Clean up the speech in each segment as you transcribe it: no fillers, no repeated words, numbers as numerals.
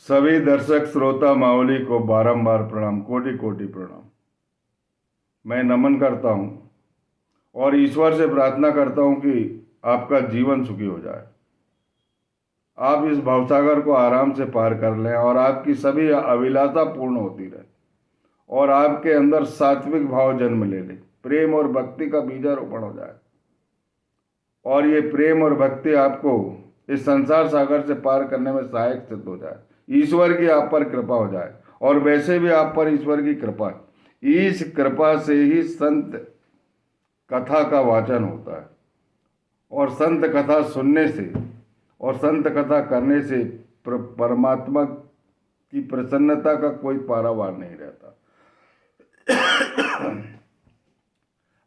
सभी दर्शक श्रोता मावली को बारंबार प्रणाम, कोटि कोटि प्रणाम। मैं नमन करता हूँ और ईश्वर से प्रार्थना करता हूँ कि आपका जीवन सुखी हो जाए, आप इस भवसागर को आराम से पार कर लें और आपकी सभी अभिलाषा पूर्ण होती रहे और आपके अंदर सात्विक भाव जन्म ले ले, प्रेम और भक्ति का बीजारोपण हो जाए और ये प्रेम और भक्ति आपको इस संसार सागर से पार करने में सहायक सिद्ध हो जाए। ईश्वर की आप पर कृपा हो जाए और वैसे भी आप पर ईश्वर की कृपा है। इस कृपा से ही संत कथा का वाचन होता है और संत कथा सुनने से और संत कथा करने से परमात्मा की प्रसन्नता का कोई पारावार नहीं रहता।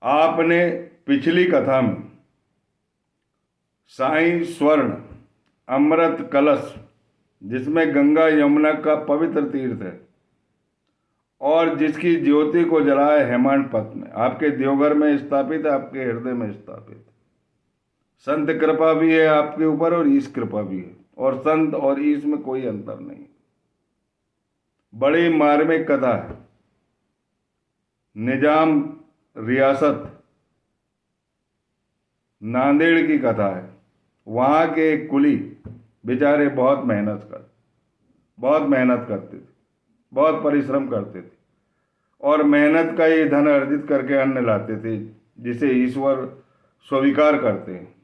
आपने पिछली कथा में साईं स्वर्ण अमृत कलश, जिसमें गंगा यमुना का पवित्र तीर्थ है और जिसकी ज्योति को जलाए हेमांत पथ में, आपके देवघर में स्थापित है, आपके हृदय में स्थापित। संत कृपा भी है आपके ऊपर और ईश कृपा भी है और संत और ईश में कोई अंतर नहीं। बड़ी मार्मिक कथा है। निजाम रियासत नांदेड़ की कथा है। वहाँ के एक कुली बेचारे बहुत मेहनत करते थे, बहुत परिश्रम करते थे और मेहनत का ये धन अर्जित करके अन्न लाते थे जिसे ईश्वर स्वीकार करते हैं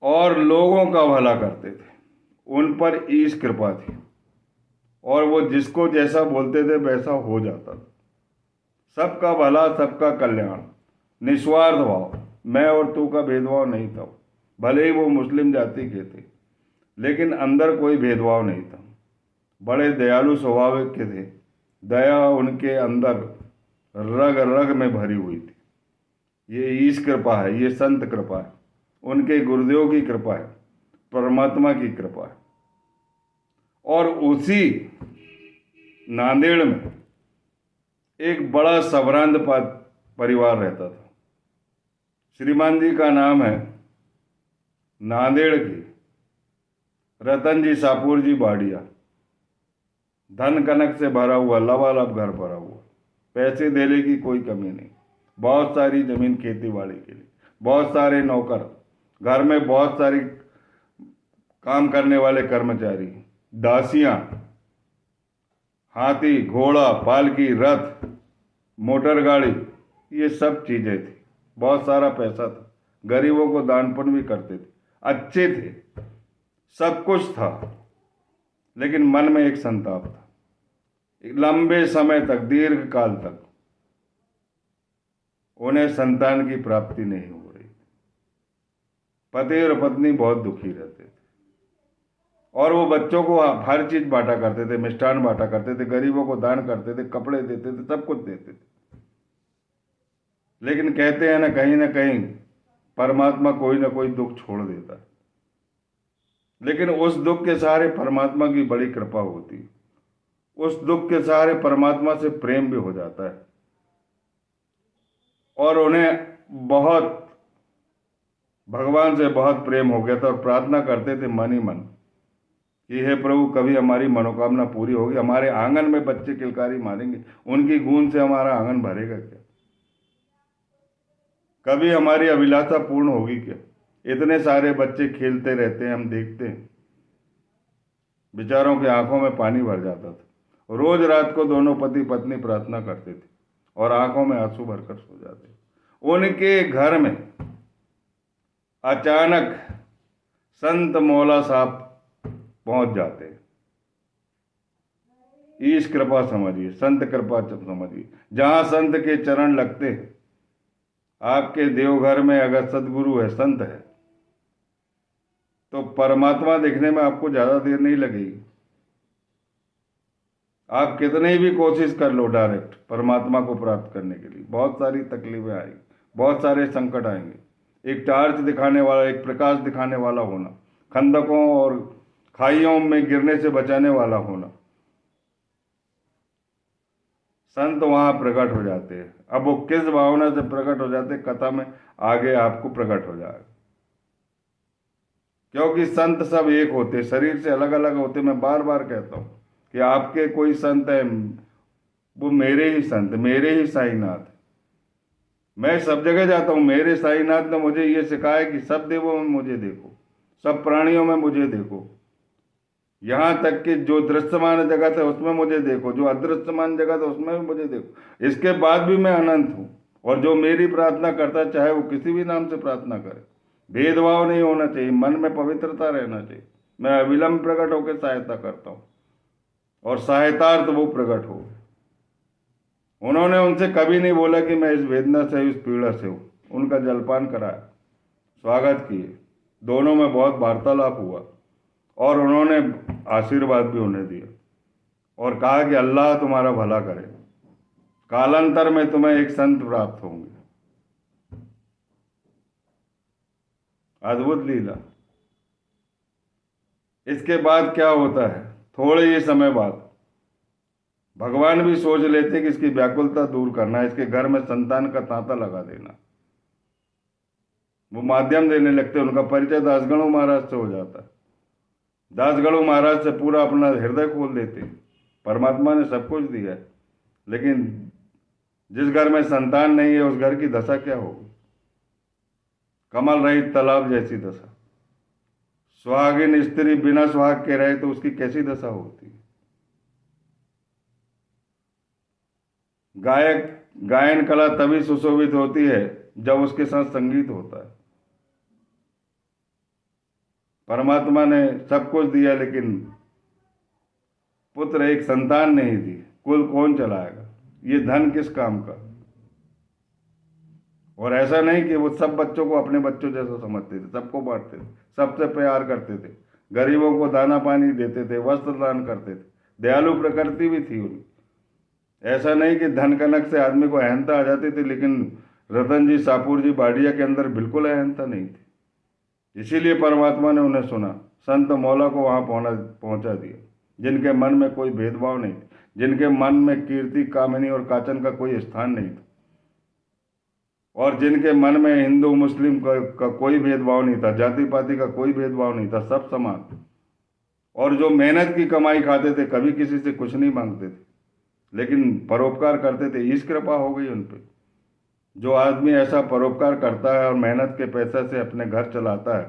और लोगों का भला करते थे। उन पर ईश कृपा थी और वो जिसको जैसा बोलते थे वैसा हो जाता था। सबका भला, सबका कल्याण, निस्वार्थ भाव, मैं और तू का भेदभाव नहीं था। भले ही वो मुस्लिम जाति के थे लेकिन अंदर कोई भेदभाव नहीं था। बड़े दयालु स्वभाव के थे। दया उनके अंदर रग रग में भरी हुई थी। ये ईश कृपा है, ये संत कृपा है, उनके गुरुदेव की कृपा है, परमात्मा की कृपा है। और उसी नांदेड़ में एक बड़ा संभ्रांत परिवार रहता था। श्रीमान जी का नाम है नांदेड़ के रतन जी सापुर जी बाड़िया। धन कनक से भरा हुआ लबालब घर भरा हुआ, पैसे देने की कोई कमी नहीं, बहुत सारी जमीन खेती बाड़ी के लिए, बहुत सारे नौकर, घर में बहुत सारी काम करने वाले कर्मचारी, दासियां, हाथी, घोड़ा, पालकी, रथ, मोटर गाड़ी, ये सब चीजें थी। बहुत सारा पैसा था। गरीबों को दान पुण्य भी करते थे, अच्छे थे, सब कुछ था। लेकिन मन में एक संताप था। एक लंबे समय तक, दीर्घ काल तक उन्हें संतान की प्राप्ति नहीं हो रही। पति और पत्नी बहुत दुखी रहते थे और वो बच्चों को हर चीज बांटा करते थे, मिष्ठान बांटा करते थे, गरीबों को दान करते थे, कपड़े देते थे, सब कुछ देते थे। लेकिन कहते हैं ना कहीं परमात्मा कोई ना कोई दुख छोड़ देता है। लेकिन उस दुख के सहारे परमात्मा की बड़ी कृपा होती है। उस दुख के सहारे परमात्मा से प्रेम भी हो जाता है और उन्हें बहुत, भगवान से बहुत प्रेम हो गया था और प्रार्थना करते थे मन ही मन कि हे प्रभु, कभी हमारी मनोकामना पूरी होगी, हमारे आंगन में बच्चे किलकारी मारेंगे, उनकी गूंज से हमारा आंगन भरेगा क्या? कभी हमारी अभिलाषा पूर्ण होगी क्या? इतने सारे बच्चे खेलते रहते हैं, हम देखते हैं। बेचारों की आंखों में पानी भर जाता था। रोज रात को दोनों पति पत्नी प्रार्थना करते थे और आंखों में आंसू भरकर सो जाते। उनके घर में अचानक संत मौला साहब पहुंच जाते। ईश कृपा समझिए, संत कृपा समझिए। जहां संत के चरण लगते हैं, आपके देवघर में अगर सदगुरु है, संत है, तो परमात्मा दिखने में आपको ज्यादा देर नहीं लगेगी। आप कितनी भी कोशिश कर लो डायरेक्ट परमात्मा को प्राप्त करने के लिए, बहुत सारी तकलीफें आएंगी, बहुत सारे संकट आएंगे। एक टार्च दिखाने वाला, एक प्रकाश दिखाने वाला होना, खंदकों और खाइयों में गिरने से बचाने वाला होना, संत वहां प्रकट हो जाते हैं। अब वो किस भावना से प्रकट हो जाते, कथा में आगे आपको प्रकट हो जाएगा। क्योंकि संत सब एक होते, शरीर से अलग अलग होते। मैं बार बार कहता हूँ कि आपके कोई संत है, वो मेरे ही संत, मेरे ही साईनाथ। मैं सब जगह जाता हूँ, मेरे साईनाथ ने मुझे ये सिखाया कि सब देवों में मुझे देखो, सब प्राणियों में मुझे देखो, यहाँ तक कि जो दृश्यमान जगत है उसमें मुझे देखो, जो अदृश्यमान जगत है उसमें भी मुझे देखो। इसके बाद भी मैं अनंत हूँ। और जो मेरी प्रार्थना करता है, चाहे वो किसी भी नाम से प्रार्थना करे, भेदभाव नहीं होना चाहिए, मन में पवित्रता रहना चाहिए। मैं अविलंब प्रकट होकर सहायता करता हूँ, और सहायतार्थ वो प्रकट हो। उन्होंने उनसे कभी नहीं बोला कि मैं इस वेदना से, इस पीड़ा से हूँ। उनका जलपान कराया, स्वागत किए, दोनों में बहुत वार्तालाप हुआ, और उन्होंने आशीर्वाद भी उन्हें दिया और कहा कि अल्लाह तुम्हारा भला करे, कालांतर में तुम्हें एक संत प्राप्त होंगे। अद्भुत लीला। इसके बाद क्या होता है, थोड़े ही समय बाद भगवान भी सोच लेते कि इसकी व्याकुलता दूर करना, इसके घर में संतान का तांता लगा देना। वो माध्यम देने लगते, उनका परिचय दासगणु महाराज से हो जाता है। दासगणु महाराज से पूरा अपना हृदय खोल देते। परमात्मा ने सब कुछ दिया है, लेकिन जिस घर में संतान नहीं है उस घर की दशा क्या होगी? कमल रहित तालाब जैसी दशा। सुहागिन स्त्री बिना सुहाग के रहे तो उसकी कैसी दशा होती है? गायक गायन कला तभी सुशोभित होती है जब उसके साथ संगीत होता है। परमात्मा ने सब कुछ दिया, लेकिन पुत्र एक संतान नहीं दी, कुल कौन चलाएगा? ये धन किस काम का? और ऐसा नहीं कि वो सब बच्चों को अपने बच्चों जैसा समझते थे, सबको बांटते थे, सबसे प्यार करते थे, गरीबों को दाना पानी देते थे, वस्त्र दान करते थे, दयालु प्रकृति भी थी उनकी। ऐसा नहीं कि धन कनक से आदमी को अहंता आ जाती थी, लेकिन रतन जी सापुर जी बाडिया के अंदर बिल्कुल अहंता नहीं थी। इसीलिए परमात्मा ने उन्हें सुना, संत मौला को वहां पहुंचा दिया, जिनके मन में कोई भेदभाव नहीं, जिनके मन में कीर्ति कामिनी और काचन का कोई स्थान नहीं था, और जिनके मन में हिंदू मुस्लिम का कोई भेदभाव नहीं था, जाति पाति का कोई भेदभाव नहीं था, सब समान। और जो मेहनत की कमाई खाते थे, कभी किसी से कुछ नहीं मांगते थे, लेकिन परोपकार करते थे। इस कृपा हो गई उन पे। जो आदमी ऐसा परोपकार करता है और मेहनत के पैसे से अपने घर चलाता है,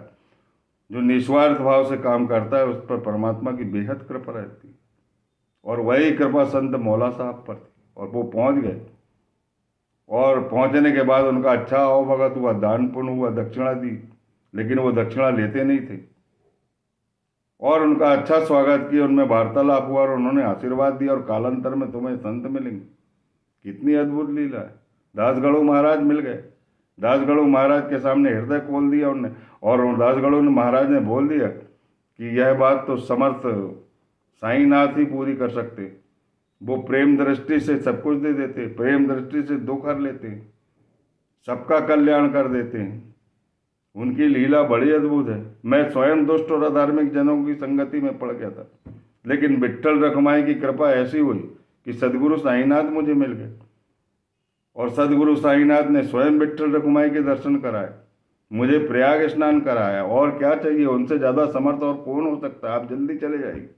जो निस्वार्थ भाव से काम करता है, उस पर परमात्मा की बेहद कृपा रहती है। और वही कृपा संत मौला साहब पर थी, और वो पहुंच गए। और पहुंचने के बाद उनका अच्छा आवभगत हुआ, दान पुण्य हुआ, दक्षिणा दी, लेकिन वो दक्षिणा लेते नहीं थे। और उनका अच्छा स्वागत किया, उनमें वार्तालाप हुआ, और उन्होंने आशीर्वाद दिया, और कालांतर में तुम्हें संत मिलेंगे। कितनी अद्भुत लीला है। दासगणु महाराज मिल गए। दासगणु महाराज के सामने हृदय खोल दिया उनने, और दासगणु महाराज ने बोल दिया कि यह बात तो समर्थ साईनाथ ही पूरी कर सकते। वो प्रेम दृष्टि से सब कुछ दे देते, प्रेम दृष्टि से दुख हर लेते हैं, सबका कल्याण कर देते हैं। उनकी लीला बड़ी अद्भुत है। मैं स्वयं दुष्ट और अधार्मिक जनों की संगति में पड़ गया था, लेकिन विट्ठल रखमाई की कृपा ऐसी हुई कि सदगुरु साईनाथ मुझे मिल गए, और सदगुरु साईनाथ ने स्वयं विट्ठल रखमाई के दर्शन कराए, मुझे प्रयाग स्नान कराया। और क्या चाहिए? उनसे ज्यादा समर्थ और कौन हो सकता है? आप जल्दी चले जाइए।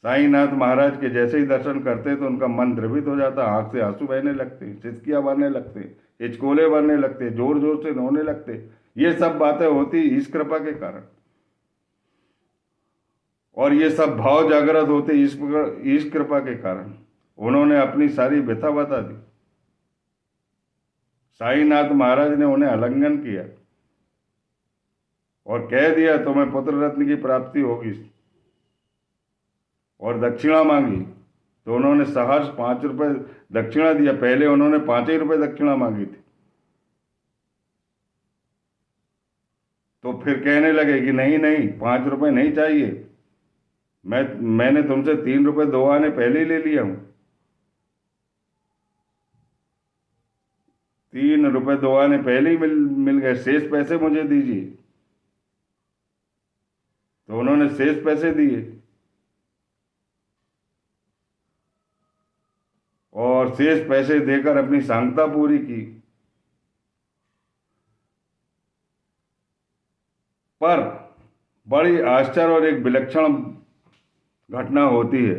साईनाथ महाराज के जैसे ही दर्शन करते तो उनका मन द्रवित हो जाता, आंख से आंसू बहने लगते, सिसकियां बनने लगते, हिचकोले बनने लगते, जोर जोर से रोने लगते। ये सब बातें होती इस कृपा के कारण, और ये सब भाव जागृत होते इस कृपा के कारण। उन्होंने अपनी सारी व्यथा बता दी। साईनाथ महाराज ने उन्हें आलिंगन किया और कह दिया तुम्हें पुत्र रत्न की प्राप्ति होगी, और दक्षिणा मांगी। तो उन्होंने सहर्ष 5 रुपए दक्षिणा दिया। पहले उन्होंने 5 ही रुपए दक्षिणा मांगी थी, तो फिर कहने लगे कि नहीं नहीं, 5 रुपए नहीं चाहिए, मैंने तुमसे 3 रुपए 2 आने पहले ही ले लिया हूं। 3 रुपए 2 आने पहले ही मिल गए, शेष पैसे मुझे दीजिए। तो उन्होंने शेष पैसे दिए, और शेष पैसे देकर अपनी सांगता पूरी की। पर बड़ी आश्चर्य और एक विलक्षण घटना होती है।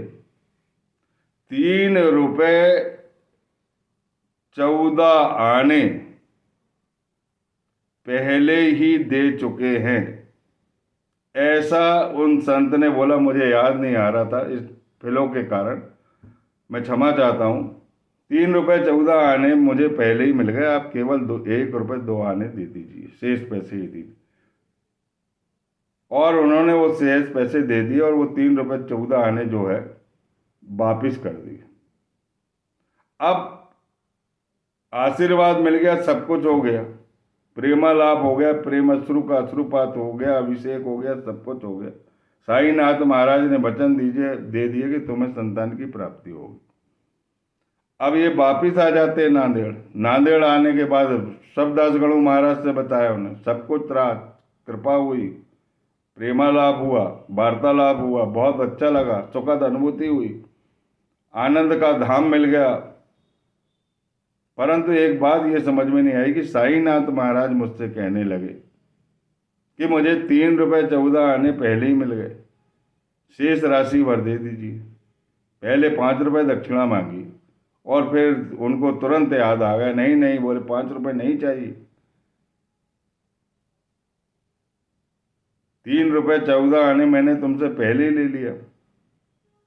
3 रुपए 14 आने पहले ही दे चुके हैं, ऐसा उन संत ने बोला। मुझे याद नहीं आ रहा था इस फिलो के कारण, मैं क्षमा चाहता हूँ। 3 रुपए 14 आने मुझे पहले ही मिल गए, आप केवल 1 रुपए 2 आने दे दीजिए, शेष पैसे ही दीजिए। और उन्होंने वो शेष पैसे दे दिए और वो 3 रुपए 14 आने जो है वापिस कर दिए। अब आशीर्वाद मिल गया, सब कुछ हो गया, प्रेमालाप हो गया, प्रेम अश्रु का अश्रुपात हो गया, अभिषेक हो गया, सब कुछ हो गया। साईनाथ महाराज ने वचन दे दिए कि तुम्हें संतान की प्राप्ति होगी। अब ये वापिस आ जाते हैं नांदेड़। नांदेड़ आने के बाद सब दासगणु महाराज से बताया उन्हें, सब कुछ रहा, कृपा हुई, प्रेमालाप हुआ, वार्तालाप हुआ, बहुत अच्छा लगा, सुखद अनुभूति हुई, आनंद का धाम मिल गया। परंतु एक बात ये समझ में नहीं आई कि साईनाथ महाराज मुझसे कहने लगे कि मुझे 3 रुपए 14 आने पहले ही मिल गए, शेष राशि भर दे दीजिए। पहले 5 रुपए दक्षिणा मांगी और फिर उनको तुरंत याद आ गया, नहीं नहीं, बोले 5 रुपए नहीं चाहिए, 3 रुपए 14 आने मैंने तुमसे पहले ही ले लिया,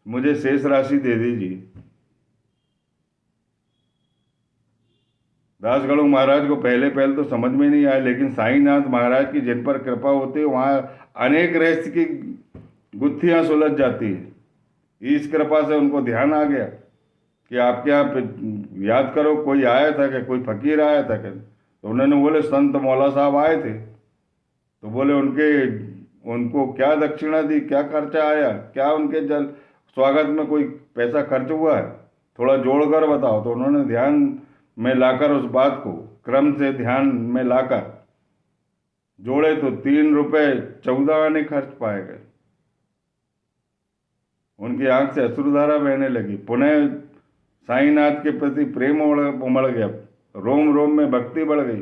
मुझे शेष राशि दे दीजिए। दासगणु महाराज को पहले तो समझ में नहीं आया, लेकिन साईनाथ महाराज की जिन पर कृपा होती है वहाँ अनेक रहस्य की गुत्थियाँ सुलझ जाती है। इस कृपा से उनको ध्यान आ गया कि आपके यहाँ पे याद करो, कोई आया था क्या, कोई फकीर आया था क्या? तो उन्होंने बोले संत मौला साहब आए थे। तो बोले उनको क्या दक्षिणा दी, क्या खर्चा आया, क्या उनके स्वागत में कोई पैसा खर्च हुआ है, थोड़ा जोड़ कर बताओ। तो उन्होंने ध्यान में लाकर उस बात को क्रम से ध्यान में लाकर जोड़े तो 3 रुपए 14 आने खर्च पाए गए। उनकी आंख से अश्रुधारा बहने लगी, पुनः साईनाथ के प्रति प्रेम उमड़ गया, रोम रोम में भक्ति बढ़ गई,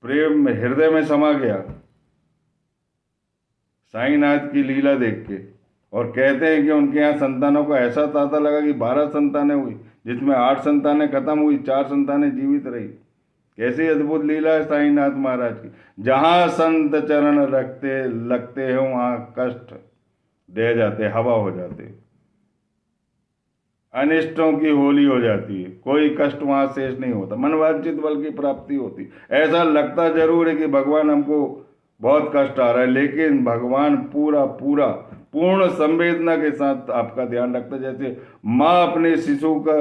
प्रेम हृदय में समा गया साईनाथ की लीला देख के। और कहते हैं कि उनके यहाँ संतानों का ऐसा तांता लगा कि 12 संतानें हुई, जिसमें 8 संतानें खत्म हुई, 4 संतानें जीवित रही। कैसी अद्भुत लीला है साईनाथ महाराज की। जहाँ संत चरण लगते हैं वहाँ कष्ट दे जाते, हवा हो जाते, अनिष्टों की होली हो जाती है, कोई कष्ट वहाँ शेष नहीं होता, मनवांछित बल की प्राप्ति होती। ऐसा लगता जरूर है कि भगवान हमको बहुत कष्ट आ रहा है, लेकिन भगवान पूर्ण संवेदना के साथ आपका ध्यान रखता है। जैसे माँ अपने शिशु का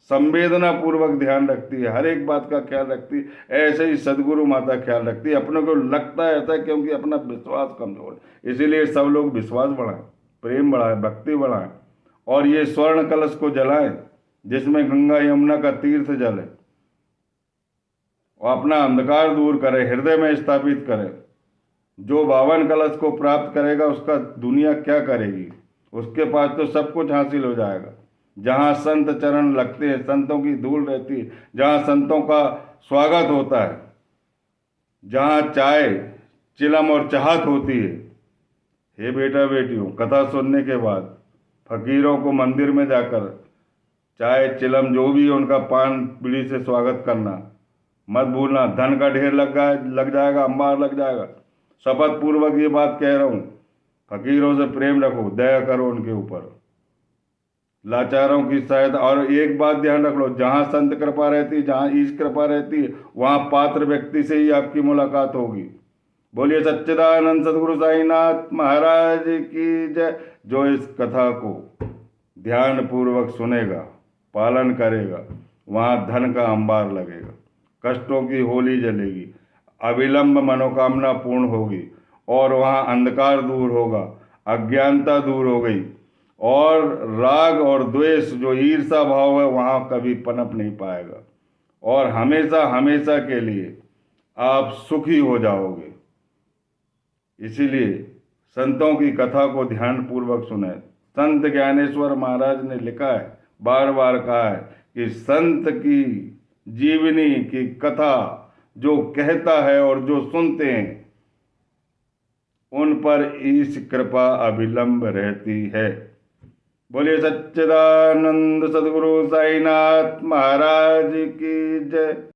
संवेदना पूर्वक ध्यान रखती है, हर एक बात का ख्याल रखती है, ऐसे ही सदगुरु माता ख्याल रखती है। अपने को लगता है ऐसा क्योंकि अपना विश्वास कमजोर है। इसीलिए सब लोग विश्वास बढ़ाएं, प्रेम बढ़ाएं, भक्ति बढ़ाएं और ये स्वर्ण कलश को जलाएं जिसमें गंगा यमुना का तीर्थ जल है, और अपना अंधकार दूर करें, हृदय में स्थापित करें। जो 52 कलश को प्राप्त करेगा उसका दुनिया क्या करेगी, उसके पास तो सब कुछ हासिल हो जाएगा। जहाँ संत चरण लगते हैं, संतों की धूल रहती है, जहाँ संतों का स्वागत होता है, जहाँ चाय चिलम और चाहत होती है। हे बेटा बेटियों, कथा सुनने के बाद फकीरों को मंदिर में जाकर चाय चिलम जो भी उनका पान बीड़ी से स्वागत करना मत भूलना। धन का ढेर लग जाएगा, अंबार लग जाएगा। शपथ पूर्वक ये बात कह रहा हूँ, फकीरों से प्रेम रखो, दया करो उनके ऊपर, लाचारों की सहायता। और एक बात ध्यान रख लो, जहाँ संत कृपा रहती है, जहाँ ईश कृपा रहती है, वहाँ पात्र व्यक्ति से ही आपकी मुलाकात होगी। बोलिए सच्चिदानंद सदगुरु साईनाथ महाराज की जय। जो इस कथा को ध्यान पूर्वक सुनेगा, पालन करेगा, वहाँ धन का अंबार लगेगा, कष्टों की होली जलेगी, अविलंब मनोकामना पूर्ण होगी, और वहाँ अंधकार दूर होगा, अज्ञानता दूर हो गई, और राग और द्वेष जो ईर्षा भाव है वहाँ कभी पनप नहीं पाएगा, और हमेशा हमेशा के लिए आप सुखी हो जाओगे। इसीलिए संतों की कथा को ध्यान पूर्वक सुने। संत ज्ञानेश्वर महाराज ने लिखा है, बार बार कहा है कि संत की जीवनी की कथा जो कहता है और जो सुनते हैं उन पर ईश कृपा अविलंब रहती है। बोलिए सच्चिदानंद सद्गुरु साईनाथ महाराज की जय।